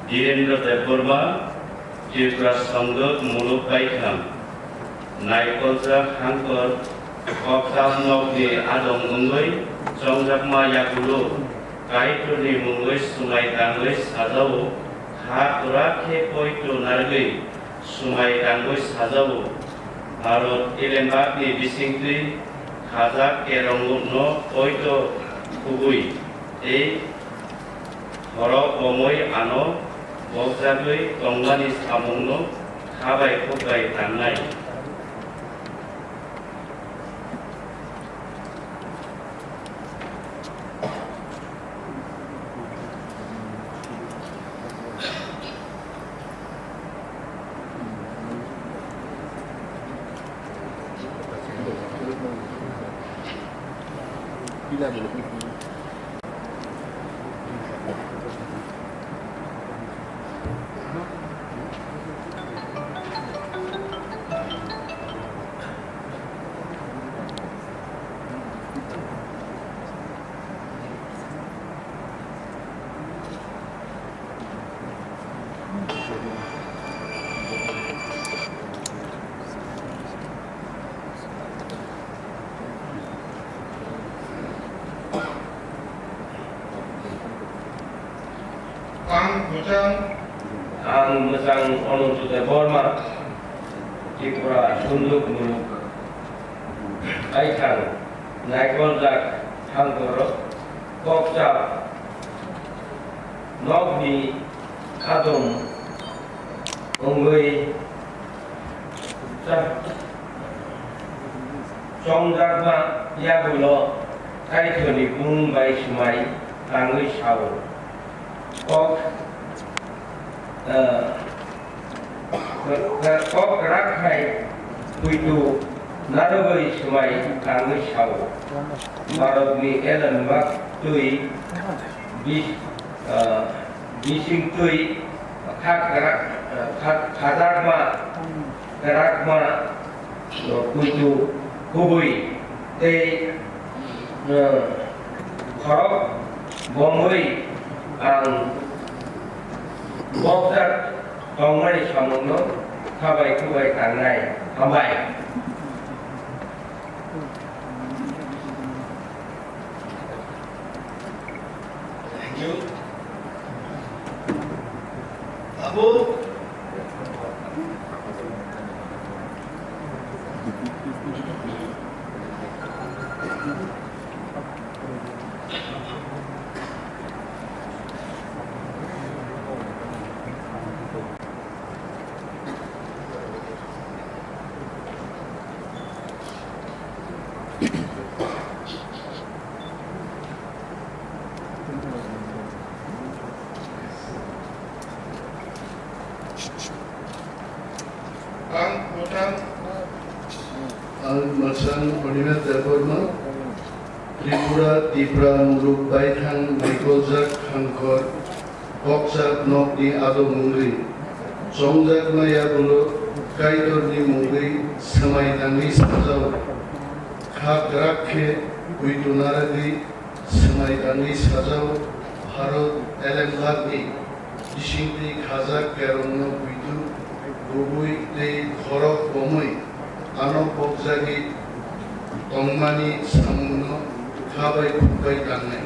Direndra Deborma, Tirpura Samdot Muluk Baikam, Naikolja Hankor, Koktab Nokni Adong Ungoi, Chongjakma Yakulo, Kaitoni Mungoi Swmai Tangoi Sajao, Hakura Ke Poito Nargoi, Swmai Tangoi Sajao, Harot Ilembakni Bisingtui, Kazak Kerongno Poito Kugui, Horok Omoi Ano, Bokjagui Tangmani Samungno, Kabai Kwplai Tangnai. Ang Musang Onuntu Deborma, Tripura Sunduk Muluk, Aikang, Naikolja Hankor, Koktab, Nokni Adong Ungoi, Chongjakma Yakulo, Kaitoni Mumbai Swmai Tangoi Sajao, Kok Rakhai Kuitu Narogoi Swmai Tangoi Sajao, Marogni Elembak Tui Bising Tui Karakma Kuitu Kubui Te Horok Bomoi ang Bokjak Tangmani Samungno, Kabai Kwplai Tangnai. Kabai. Thank you. Abu. Tripura Muluk Baikang Naikolja Hankor, Kokjak Nokni Adong Ungoi, Chongjakma Yakulo, Kaitoni Mungoi, Swmai Tangoi Sajao, Khakrakhe Kuitu Nargoi, Swmai Tangoi Sajao, Harot Elembakni Bisingtui Kazak Kerongno Kuitu Kugui Te Horok Omoi Ano Bokjagui Tangmani Samungno, Kabai Kwplai Tangnai.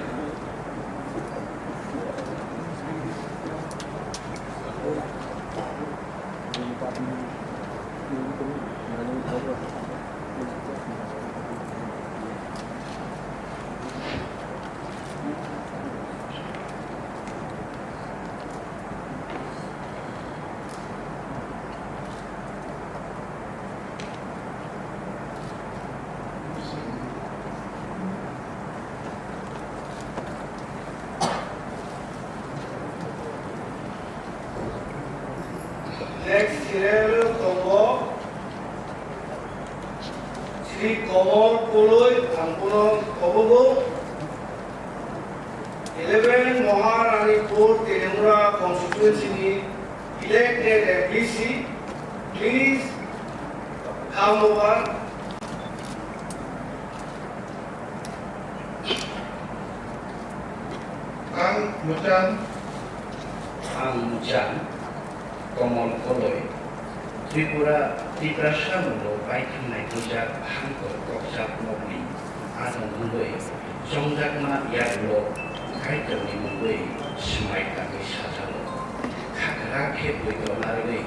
Next serial Togo Sri Komor Puloi Ampuno Kobogo 11 Maharanipur Tiremura constituency elected FDC. Please come over. Ang Mutan Angjan, Komon Koloi, Tripura, Tiprasamulo, Baikan Naikuja, Hanko, Koksak Mokli, Adam Mului, Jongdakma Yaglo, Kaitoni Mului, Swmai Tangi Satalo, Kakarake Puitonari,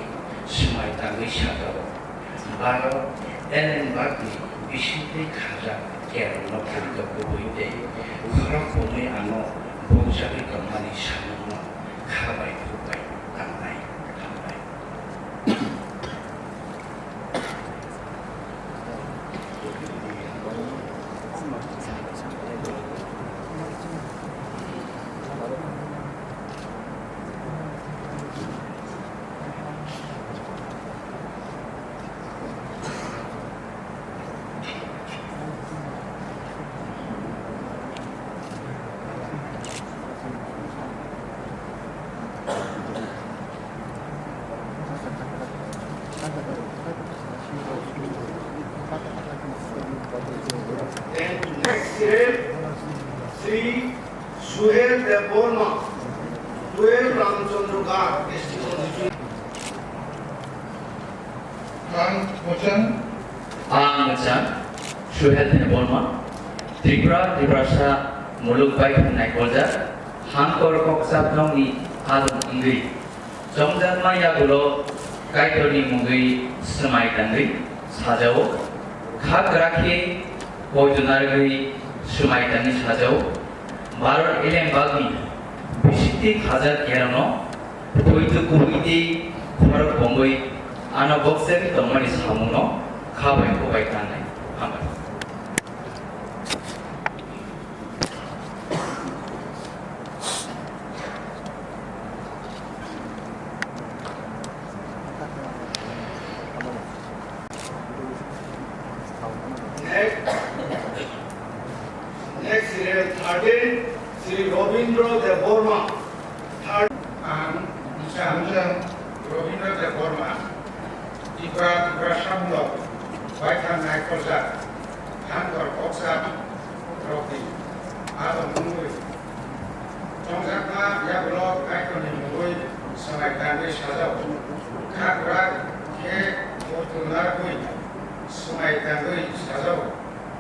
Swmai Tangi Satalo, Baro, Ellen Bagli, Bishiti Kaza, Kerno Kanto Kubuide, Urakome Ano, Bojari Tangmani Sanuma, Kabai Kubai, Tangmai, Tangmai. Then next year, Sri Suhel Deborma, 12 Ramchandra Ghat, district constituency. Angjan, Suhel Bolma, Tripura, Tiprasa, Muluk Baikan Naikolja, Hankor Koksak Nongi, Adam Ingri, Jongdakma Yagulo, Kaitoni Mugui, Swmai Tangi, Sajao, Kakrake, Poitonari, Swmai Tangi Sajao, Baron Ellen Bagni, Bishiti Kazak Kerano, Poitu Kubuidi, Korok Bongoi, Ana Boxer, Tangmani Samuno, Kabai Kubai Tanai, Hamai. Next year, 13, Sri Robindra Deborma, third. Angjan, Robindra Deborma, Tiprasamulo, Baikan Naikolja, Hankor Koksak Mokli, Adam Mului, Jongdakma Yagulo, Kaitoni Mului, Swmai Tangi Sajao, Kakrake Puitonari, Swmai Tangi Sajao,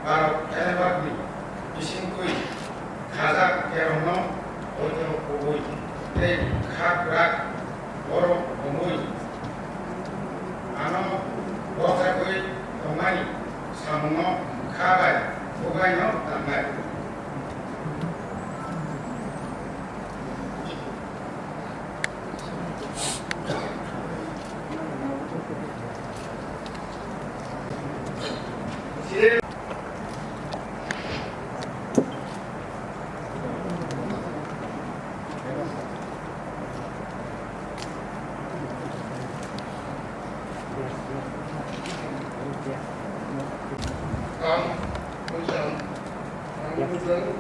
Baro Ellen Bagli, Bishingkui, Kazak Kerno, Oito Kubui, Te Kakrak, Oro Kumui, Ano, Bokakui, Tangmani, Samuno, Kabai, Kubaino, Tangmai. Sri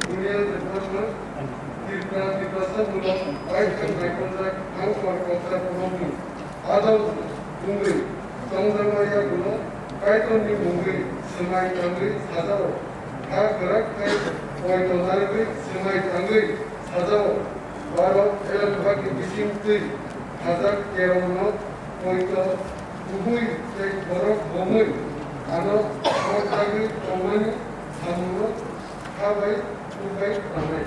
Union Development, Tiprasamulo, Baikan Naikolja, Hankor Koksak Mokli, Adam Mului, Jongdakma Yagulo, Kaitoni Mului, Swmai Tangi Sajao, Kakrake Puitonari, Swmai Tangi Sajao, Baro Ellen Bagli, Bishingkui, Kazak Kerno, Poito Kubui, Te Korok Bongoi, Ano, Bokaki, Tangmani, Samuno, Kabai, Kubai, Tangmai.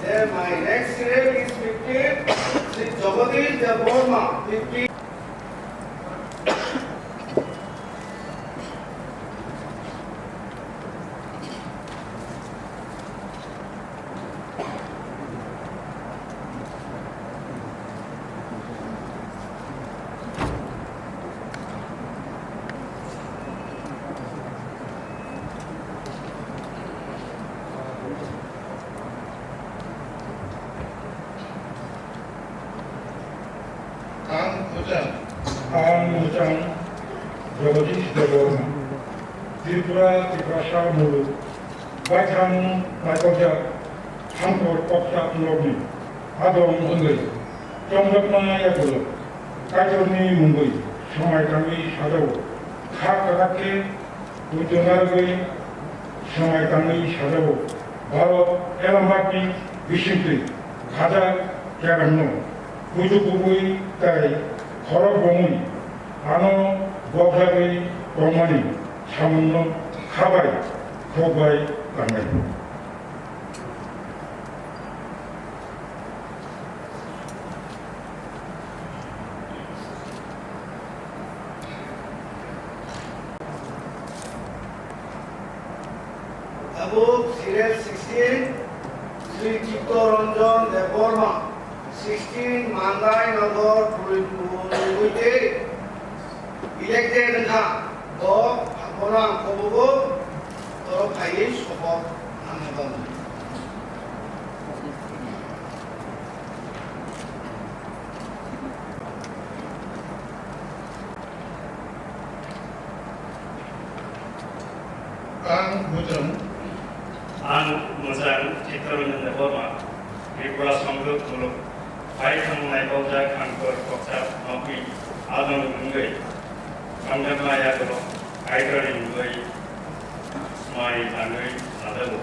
Then my next year is 15, Sri Jagadish Deborma, 15. Angjan, Jagadish Debbarma Tripura ত্রিপ্রাসা মুলুক বাইথাং নাইকলজাক হাংকর কক্সাপ নগনি আদম ওঙ্গৈ চন্দ্রকনায়াগুলো কাইতরনি মুঙ্গৈ সময়কামি সাজাও খা কাকাকে উইতনারগৈ সময়কামি সাজাও ভারত এলামবাগনি বিশিন্তি খাজা কেরান্ন পুজুকুবুই তাই খরব বমুই আনো বকজাগৈ তংমানি সামন্য খাবাই খোবাই কাঙ্গাই Above serial 16, Sri Chittaranjan Deborma, 16 Mandai Nagar, Purite, elected Nha, Dog, Haphango, Kobogo, Toro Paish, Kopok, Anagan. Ang Bujang आं मोजां चित्तरन्जन देबबर्मा त्रिपुरा संघ मुलुग बायथां नायकलजाक हांखर कक्साप नगनि आदम ओंगै रंजाकनायागुलो आइदरि ओंगै स्माइ थाङै साजागो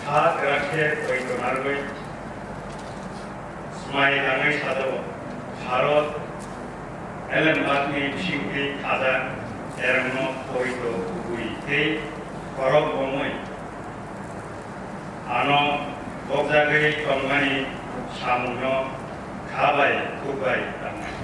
हा राखे बैदनारगै स्माइ थाङै साजागो भारत एलेमबागनि बिसिंखि खाजा एरंनो बैदो गुबै थै खरब बमै आनो बकजागै तंमानि सामनो खाबाय खुबाय दांनाय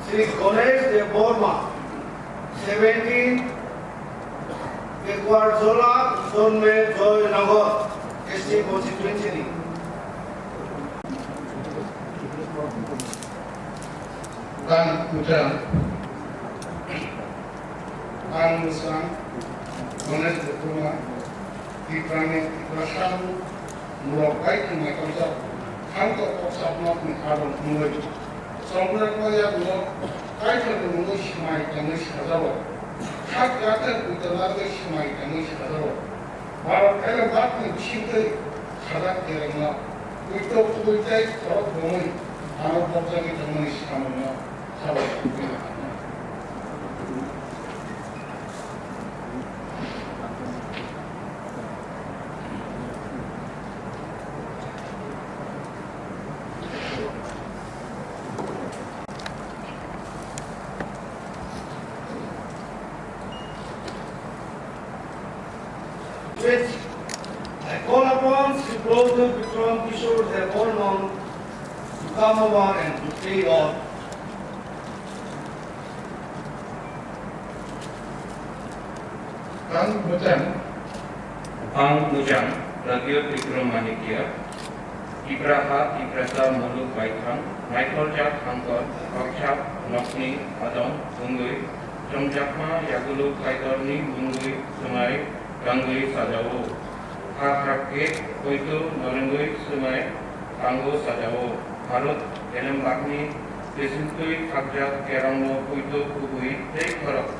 Sri Ganesh Deborma, 17 Kwplai, Swmai, Wngnairok, SC constituency. Ang Bujang Ang Musang Ganesh Deborma Tiprane Tiprasha Muluk Baithang Naikojak Hankor Koksak Nogni Adom Oঙ্গৈ চন্দ্রকনায়াগুলো কাইতরনি মুঙ্গৈ সময় কামি সাজাও খাক রাতে উইতনারগৈ সময় কামি সাজাও ভারত এলামবাগনি বিশিন্তি খাজা কেরান্ন উইতো কুবুইতাই খরব বমুই আনো বকজাগৈ তংমানি সামন্য খাবাই খুবাই Which I call upon Sri President Vikram Kishore Deborma to come over and to play on. Ang Bujang Ang Bujang Ragyo Tikromanikya Ibraha Ibrasa Muluk Baithang Naikojak Hankor Koksak Nogni Adom Oঙ্গৈ Chongjaknayagulo Kaitolni Muঙ্গৈ Swmai Gangui Sajao Hakrake Koito Norengui Swmai Tango Sajao Bharat Elembagni Bisintui Khakjak Kerangno Koito Kubui Tei Khorok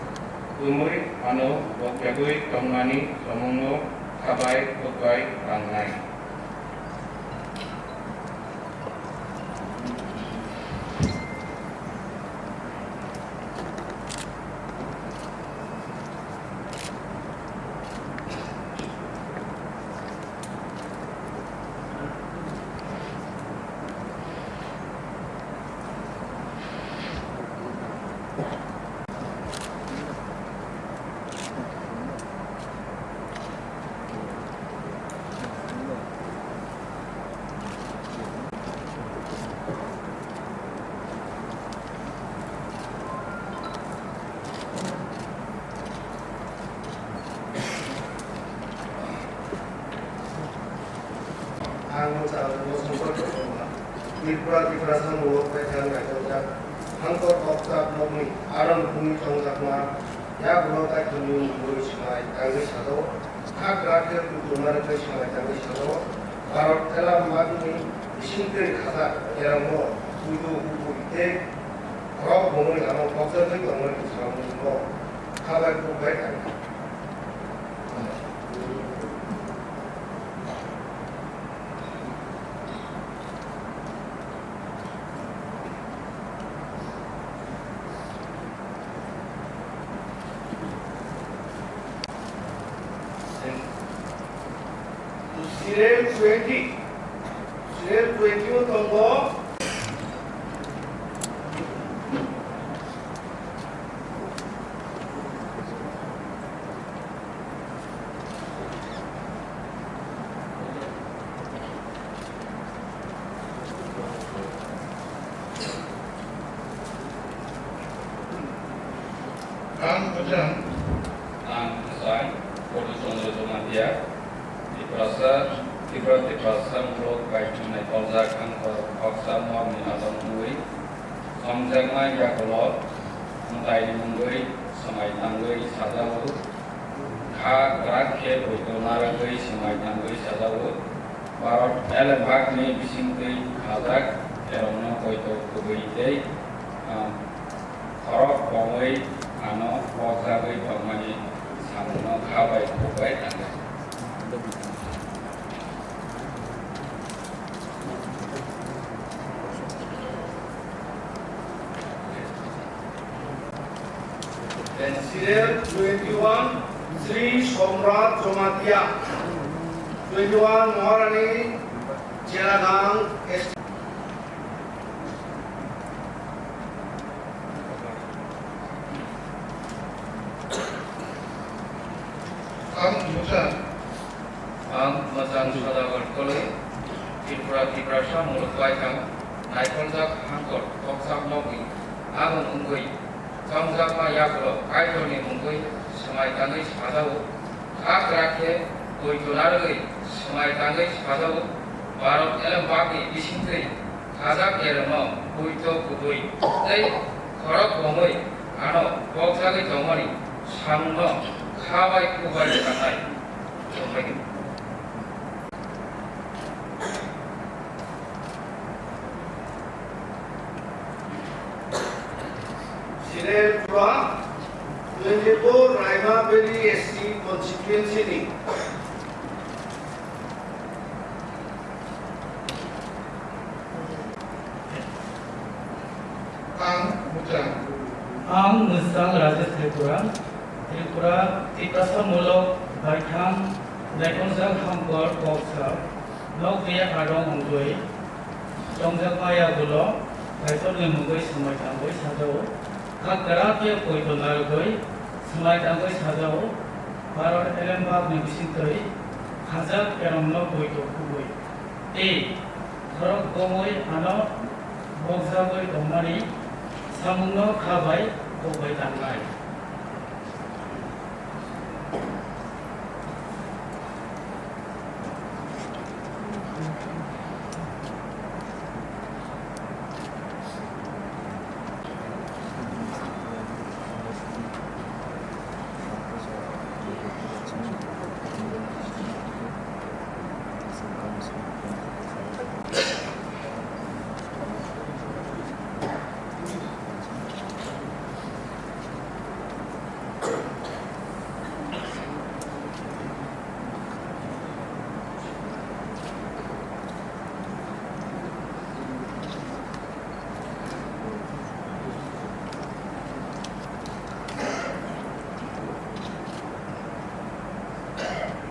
Umui Ano Bokjagui Tangmani Samungno Khabai Khotbai Tangnai Ang Musang Deborma Tripura Muluk Baitang Naikojak Hangkor Koktak Mokni Aram Bumi Chongjakma Ya Bulotai Tunyung Muri Swmai Tanggi Sado Hak Rakyat Kutumar Kai Swmai Tanggi Sado Barot Elam Magni Singkir Khazak Yeramo Kudu Kudu Ite Krok Bumi Amo Koktak Kai Bumi Swmai Khabai Kwplai Tangmani Serial 20. Serial 20 tonggo. Ang Desain, Production Romadia, Tripura Muluk Baitang Naikojak Hangkor Koksak Mokni Adon Ngui Somjakma Yakolot Mungtai Mungui Swmai Tanggi Sado Kha Rakyat Kutumar Kai Swmai Tanggi Sado Barot Elam Magni Bisingkui Khazak Yeromno Koito Kubuite Korok Bongui Ano Koksagai Tangmani Samno Khabai Kwplai Tangmani And serial 21, Sri Somrat Jomatia. 21, Maharani Jelagang S. Ang Mazang Sadagar Koloi Tripura Muluk Baitang Naikojak Hangkor Koksak Mokni Adon Ngui Somjakma Yakolot Kaitoni Mungui Swmai Tanggi Sado Hak Rakyat Kutumar Kai Swmai Tanggi Sado Barot Elam Magni Bisingkui Khazak Yeromno Koito Kubui Te Korok Bongui Ano Koksagai Tangmani Samno Khabai Kwplai Tangmani Serial 24, Raima Valley SC constituency. Ang Musang Raja Tripura Muluk Baitang Naikojak Hangkor Koksak Mokni Adon Ngui Chongjakma Yakolot Kaitoni Mungui Swmai Tanggi Sado Hak Rakyat Kutumar Kai Swmai Tanggi Sado Barot Elam Magni Bisingkui Khazak Yeromno Koito Kubui Te Korok Bongui Ano Koksagai Tangmani Samno Khabai Kwplai Tangmani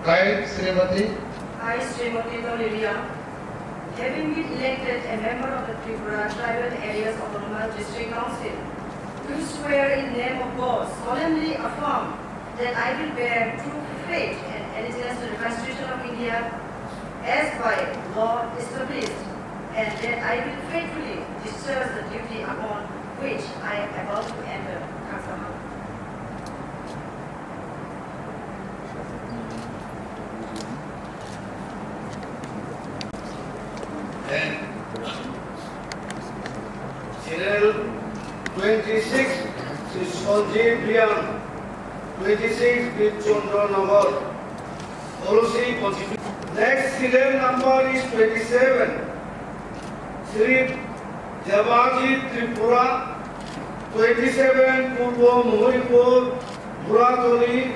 I, Srimati Lilia, having been elected a member of the Tripura Tribal Areas Autonomous District Council, do swear in the name of God, solemnly affirm that I will bear true faith and allegiance to the Constitution of India as by law established, and that I will faithfully discharge the duty upon which I am about to enter. Haphango. And Serial 26 Sri Sanjeev Lian, 26 Bitchandra Nagar, Orosi Constitution. Next serial number is 27 Sri Devajit Tripura, 27 Purbo Mohoripur, Buratoli.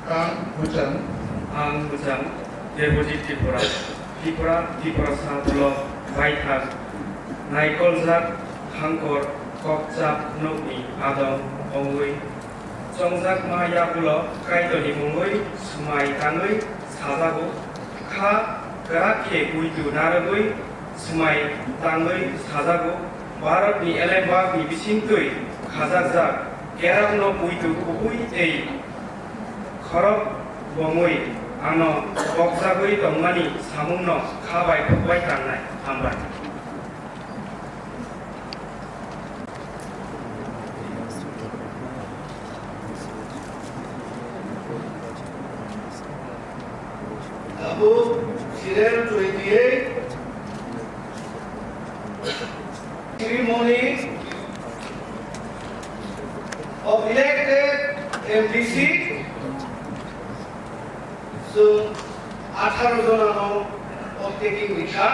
Ang Mujang, Devajit Tripura, Tripura Sablo, Baithak, Naikolzak, Hangkor, Kokjak, Nokni, Adong, Chongwi, Chongjak Mahayabulo, Kaitoni Mungoi, Swmai Tangmani, Ttaadc, Kha, Garake Guidu Naragoi, Swmai Tangmani, Ttaadc, Bharatni Elembagni Bisingtui, Kazakzak, Geramno Guidu Kubui Ei, Khorok Bongoi, Ano, Kokjagoi Tangmani, Samungno, Khabai Kwplai Tangnai, Hambai. Above serial 28 ceremony of elected MDC. So 18 John of taking Dikha.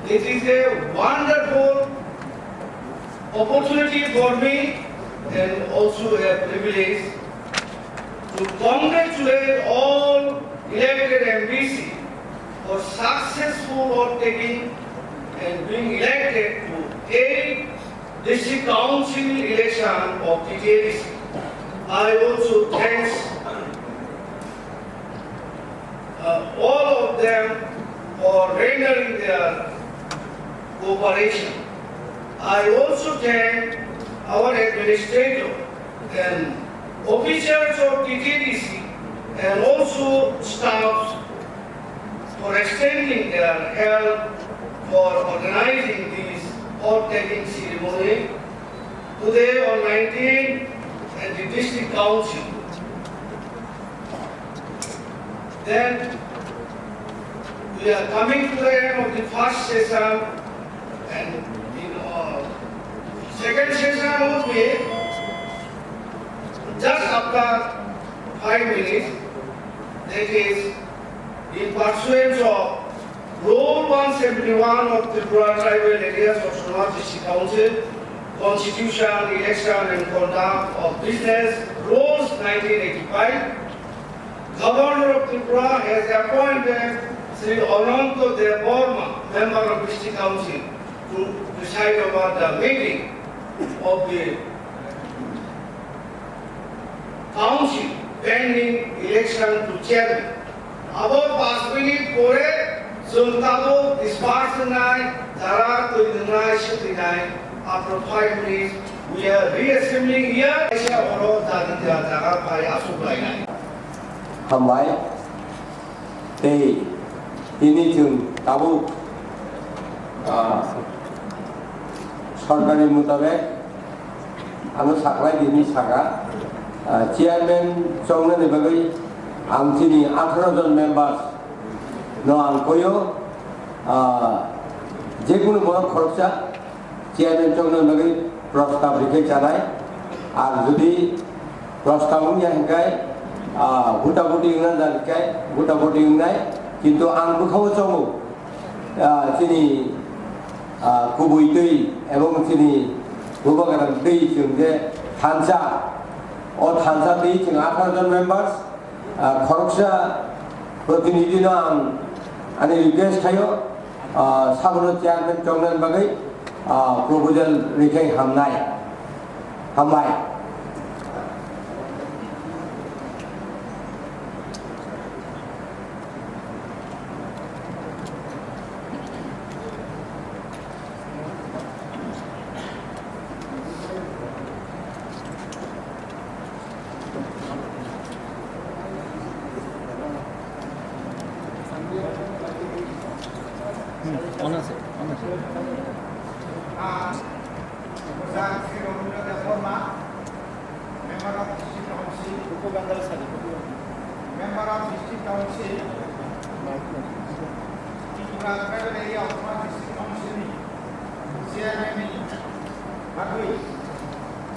It is a wonderful opportunity for me and also a privilege to congratulate all elected MDC for successful vote taking and being elected to 8 district council election of Ttaadc. I also thank all of them for rendering their cooperation. I also thank our administrator and officials of Ttaadc and also staffs for extending their help for organizing this vote-taking ceremony today on 19 at the district council. Then we are coming to the end of the first session, and second session will be just after 5 minutes. That is in pursuance of Rule 171 of the Tripura Tribal Areas of Swmai District Council, Constitution, Election and Conduct of Business, Rules 1985. Governor of Tripura has appointed Sri Ananto Devarma, Member of District Council, to preside over the meeting of the Council pending election to chairman. About 5 minutes pore, Sultabo dispersed Dara to after 5 minutes, we are reassembling here. Hambai, ini jun tabu सरकारि मुताबिक आङो साख्लाय दिनै saga chairman चंगनि बागै आं दिनै 18 जन members न आंखयो जेकुनु बड़ खरचा चेयारमेन चंगनि बागै प्रस्ताव लिखे जानाय आरो जुदि प्रस्तावनि हांगाय गुटागुटि इंना जानिखाय गुटागुटि इंनाय किन्तु आं बुखाव चंगो दिनै गुबै दै एबं दिनै गोबां दै जों जे थानसा थानसा दै जों 18 जन मेम्बार्स खरसा प्रतिनिधिनो आं आंनि रिक्वेस्ट थायो साबनो चेयारमेन चंगनि बागै प्रपोजल लिखाय हामबाय Member of District Council, Tribal area of District Council, Chairman Bagui,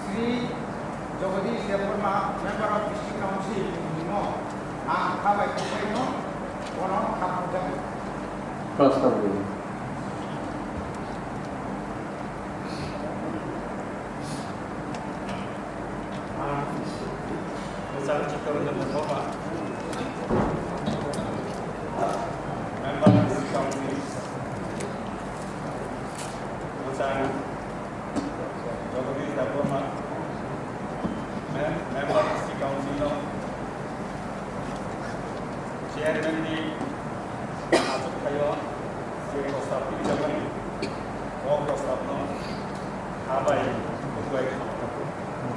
Sri Jogadish Devarma, Member of District Council, Kwplai, Haphango.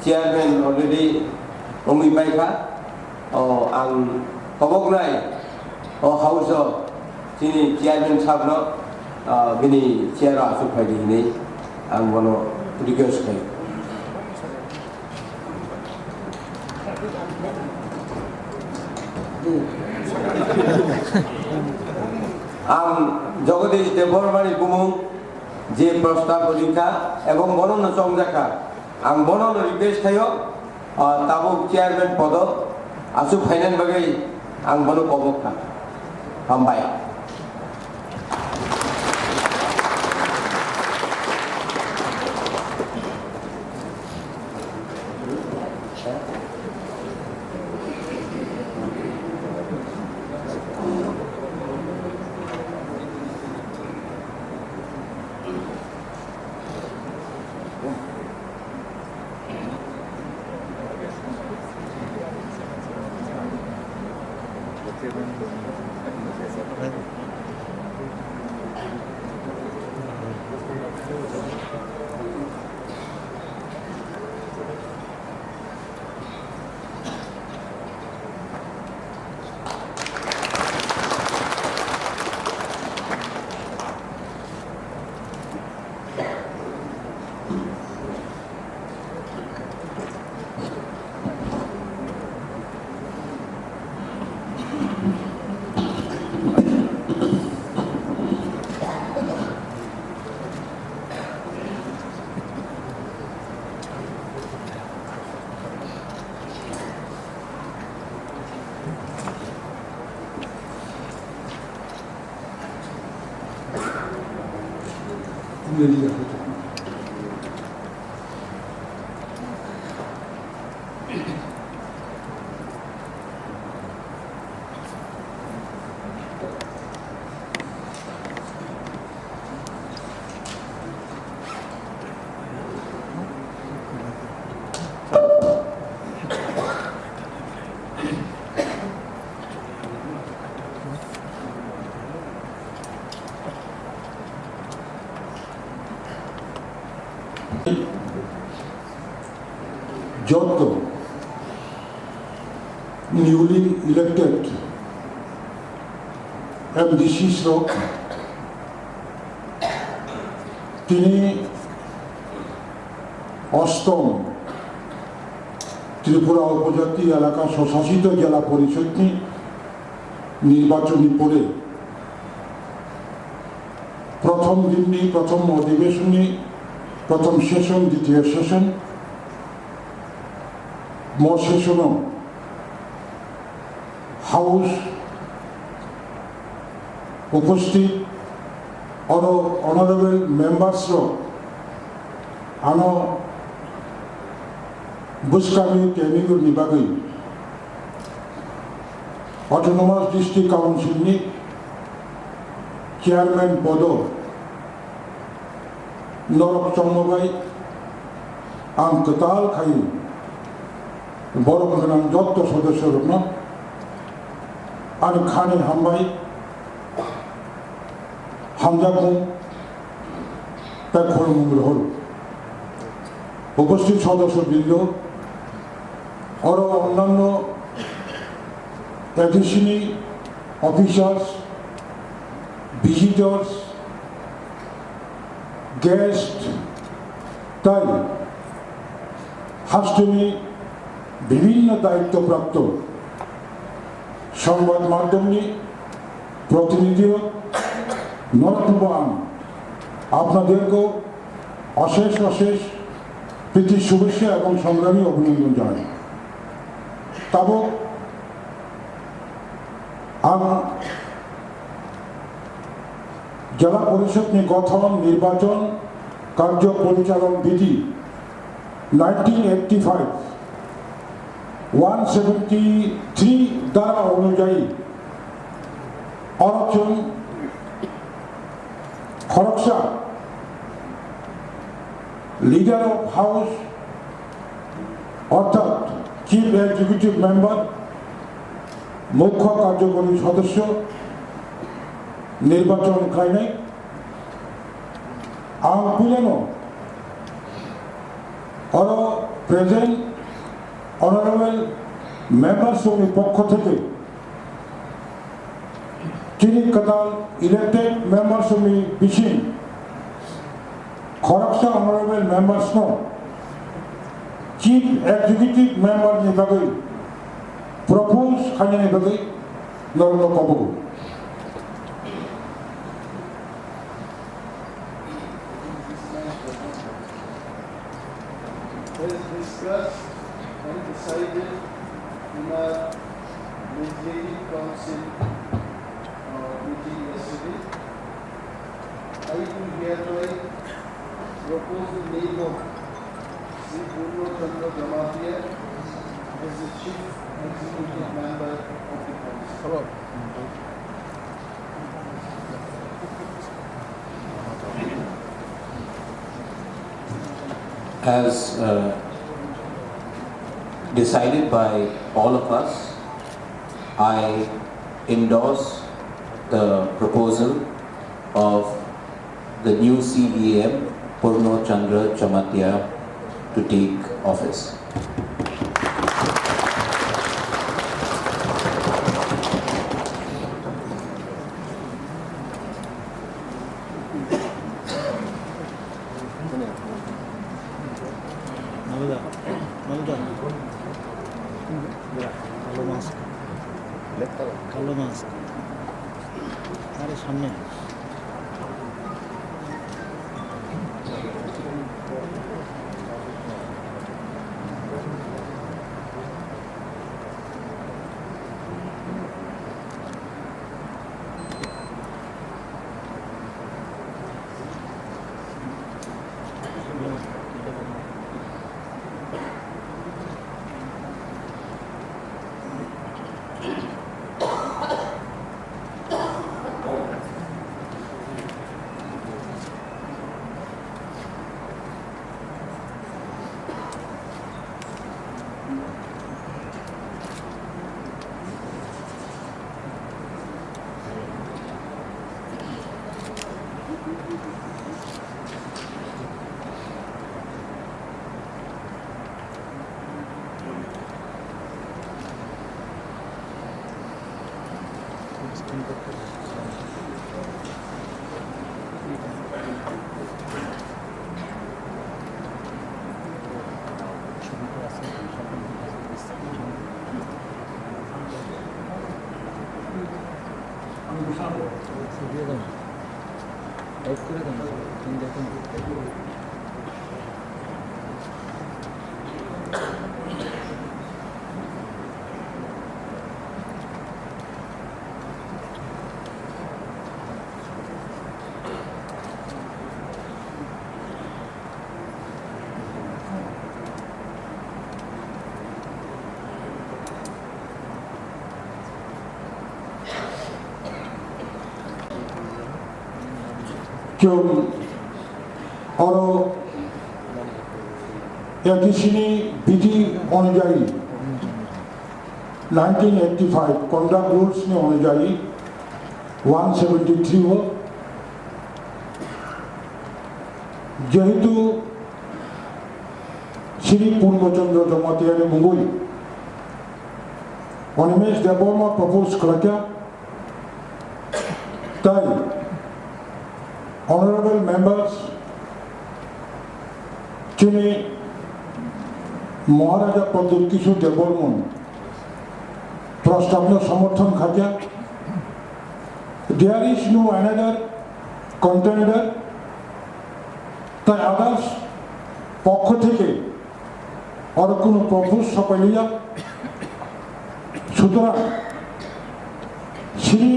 Chairman already Kwplai ang Kwplai House sini Chairman sabno bini chair asu phadi ni ang bono request kai ang Jagadish Devarmani bumung je prostab likha ebong bono chongjaka ang bono request thayo tabuk chairman podo asu finance bagai ang bono kobokka hambai Jotto, newly elected MDC stroke, তিনি অষ্টম ত্রিপুরা উপজাতি এলাকা স্বশাসিত জেলা পরিষদ নির্বাচনী পরে প্রথম দিনই প্রথম অধিবেশনে প্রথম সেশন দ্বিতীয় সেশন মো সেশনও হাউস উপস্থিত অনারেবল মেম্বার্সরা আনো বুসকামি ট্রেনিংनि बागै অটোনমাস ডিস্ট্রিক্ট কাউন্সিলनि চেয়ারম্যান পদ নরক চন্দ্রবাই आं कताल खायो बर' गोनां जत्त सदस्यफोरनो आरो खानि हामबाय हामजाखौ তা খরমুর হল উপস্থিত সদস্যবৃন্দ আরো অন্যান্য অ্যাডিশনাল অফিসার্স ভিজিটর্স গেস্ট তাই হাস্টনি বিভিন্ন দায়িত্বপ্রাপ্ত সংবাদ মাধ্যমে প্রতিনিধিও নরতবান আপনাদেরকেও অশেষ অশেষ প্রীতি শুভেচ্ছা এবং সংগ্রামী অভিনন্দন জানাই তবে জেলা পরিষদ গঠন নির্বাচন কার্য পরিচালন বিধি 1985 173 দ্বারা অনুযায়ী অরচন খরকসা লিডার অফ হাউস অর্থাৎ চিফ এক্সিকিউটিভ মেম্বার মুখ্য কার্যকরী সদস্য নির্বাচন খাইনে পুরানো আরো প্রেজেন্ট অনারেবল মেম্বার্স পক্ষ থেকে চিনি কতাল ইলেক্টেড মেম্বার্স বিশিন খরকসা honourable members chief executive member বাকি প্রপোজ খাইনে বাকি নরম কবক As discussed and decided in our Legislative Council meeting yesterday, I do hereby propose the name of Sri Guru Chandra Jamatia as the Chief Executive Member of the Council. As decided by all of us, I endorse the proposal of the new CEM, Purno Chandra Chamatia, to take office. কালো মাছ আরে সামনে 좀 어느 여기시니 비디 অনুযায়ী 1985 conduct rules ने অনুযায়ী 173 हो যেহেতু শ্রী পূর্ণচন্দ্র জমাতিয়ারে মুঙ্গুই Animesh Debbarma propose করা তাই honorable members যিনি মহারাজা প্রদ্যোৎ কিশোর দেববর্মন প্রস্তাবনা সমর্থন খাজা there is no another contender তাই আদার্স পক্ষ থেকে আর কোনো প্রপোজ সপাইলিয়া সুতরাং শ্রী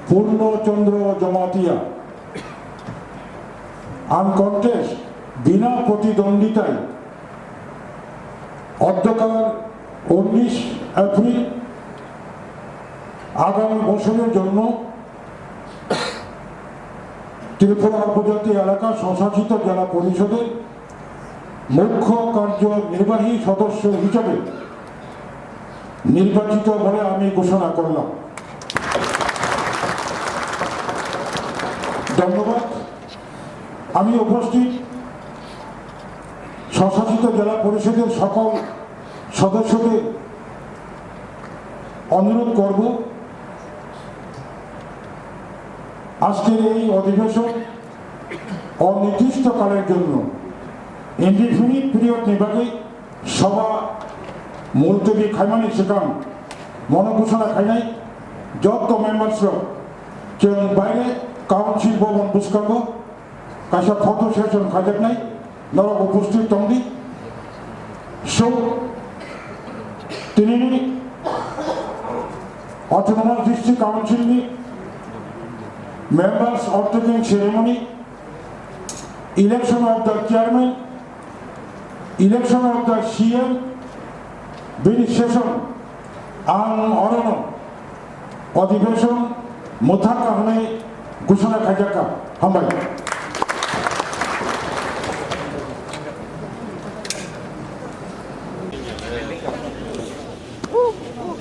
পূর্ণচন্দ্র জমাতিয়া আনকন্টেস্ট বিনা প্রতিদ্বন্দ্বিতায় অধ্যকার 19 এপ্রিল আগামী বছরের জন্য ত্রিপুরা উপজাতি এলাকা স্বশাসিত জেলা পরিষদের মুখ্য কার্যনির্বাহী সদস্য হিসেবে নির্বাচিত বলে আমি ঘোষণা করলাম। ধন্যবাদ। আমি উপস্থিত স্বশাসিত জেলা পরিষদের সকল সদস্যদের অনুরোধ করব আজকের এই অধিবেশন অনির্দিষ্টকালের জন্য ইনডিফিনিট পিরিয়ড নির্বাচে সভা মুলতবি খাইমানি সেখান মনোঘোষণা খাইনাই যত মেম্বার্সরা जों বাইরে কাউন্সিল ভবন বুঝকাঙ্গ কাইসা ফটো সেশন খাজাক নাই নরক উপস্থিত তংদি সো তিনি অটোনমাস ডিস্ট্রিক্ট কাউন্সিলনি members of the ceremony, election of the chairman, election of the CM, bill session, and Orono, Odivation, Mutaka Hane, Gusana Kajaka, Hambai.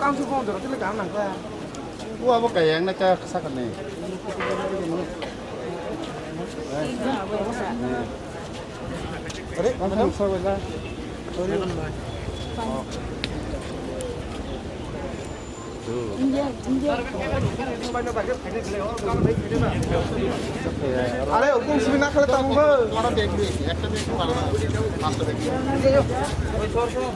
Council phone, the Rotary Gamma. Who are okay, and like a second name. আরে ওরকম ছবি না খেলে তাম আমরা দেখবি একটা দেখতে ভালো না মাস্টার দেখবি ওই সর সর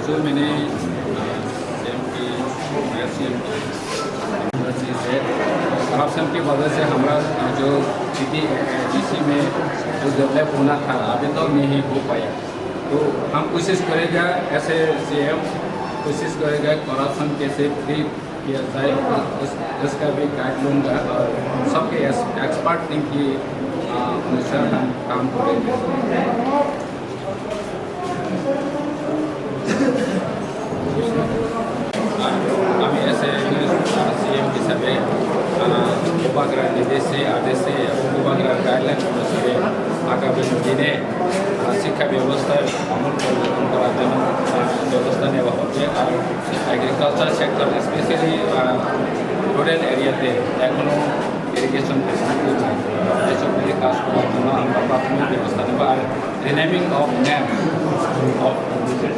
जो मैंने करप्शन की वजह से हमारा जो जीसी में जो डेवलप होना था अभी तक नहीं हो पाया, तो हम कोशिश करेंगे ऐसे सीएम कोशिश करेगा करप्शन कैसे फ्री किया जाए, इसका भी गाइड लूँगा और सबके एक्सपर्ट टीम की अनुसार हम काम करेंगे। আমি এসে সিএম হিসাবে উপগ্রহ নির্দেশে আদেশে এবং উপগ্রহ গাইডলাইন অনুসারে আগামী দিনে শিক্ষা ব্যবস্থায় আমূল পরিবর্তন করার জন্য ব্যবস্থা নেওয়া হবে। আর এগ্রিকালচার সেক্টর স্পেশালি রুরাল এরিয়াতে এখনও ইরিগেশন ফেসিলিটি নাই, এসবগুলি কাজ করার জন্য আমরা প্রাথমিক ব্যবস্থা নেব। আর রিনেমিং অফ নেম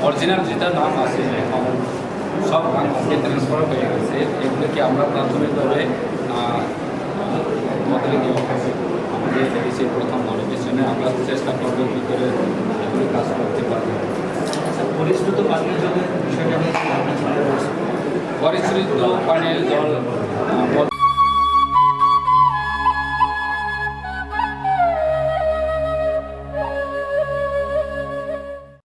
অরিজিনাল যেটা নাম আছে এখন সব বাংলাকে ট্রান্সফার হয়ে গেছে, এগুলোকে আমরা প্রাথমিকভাবে বদলে দেওয়া হবে। আমাদের এসে প্রথম অধিবেশনে আমরা চেষ্টা করবো কী করে এগুলি কাজ করতে পারবো। পরিশ্রুত পানীয় জলের বিষয়টা পরিশ্রুত পানীয় জল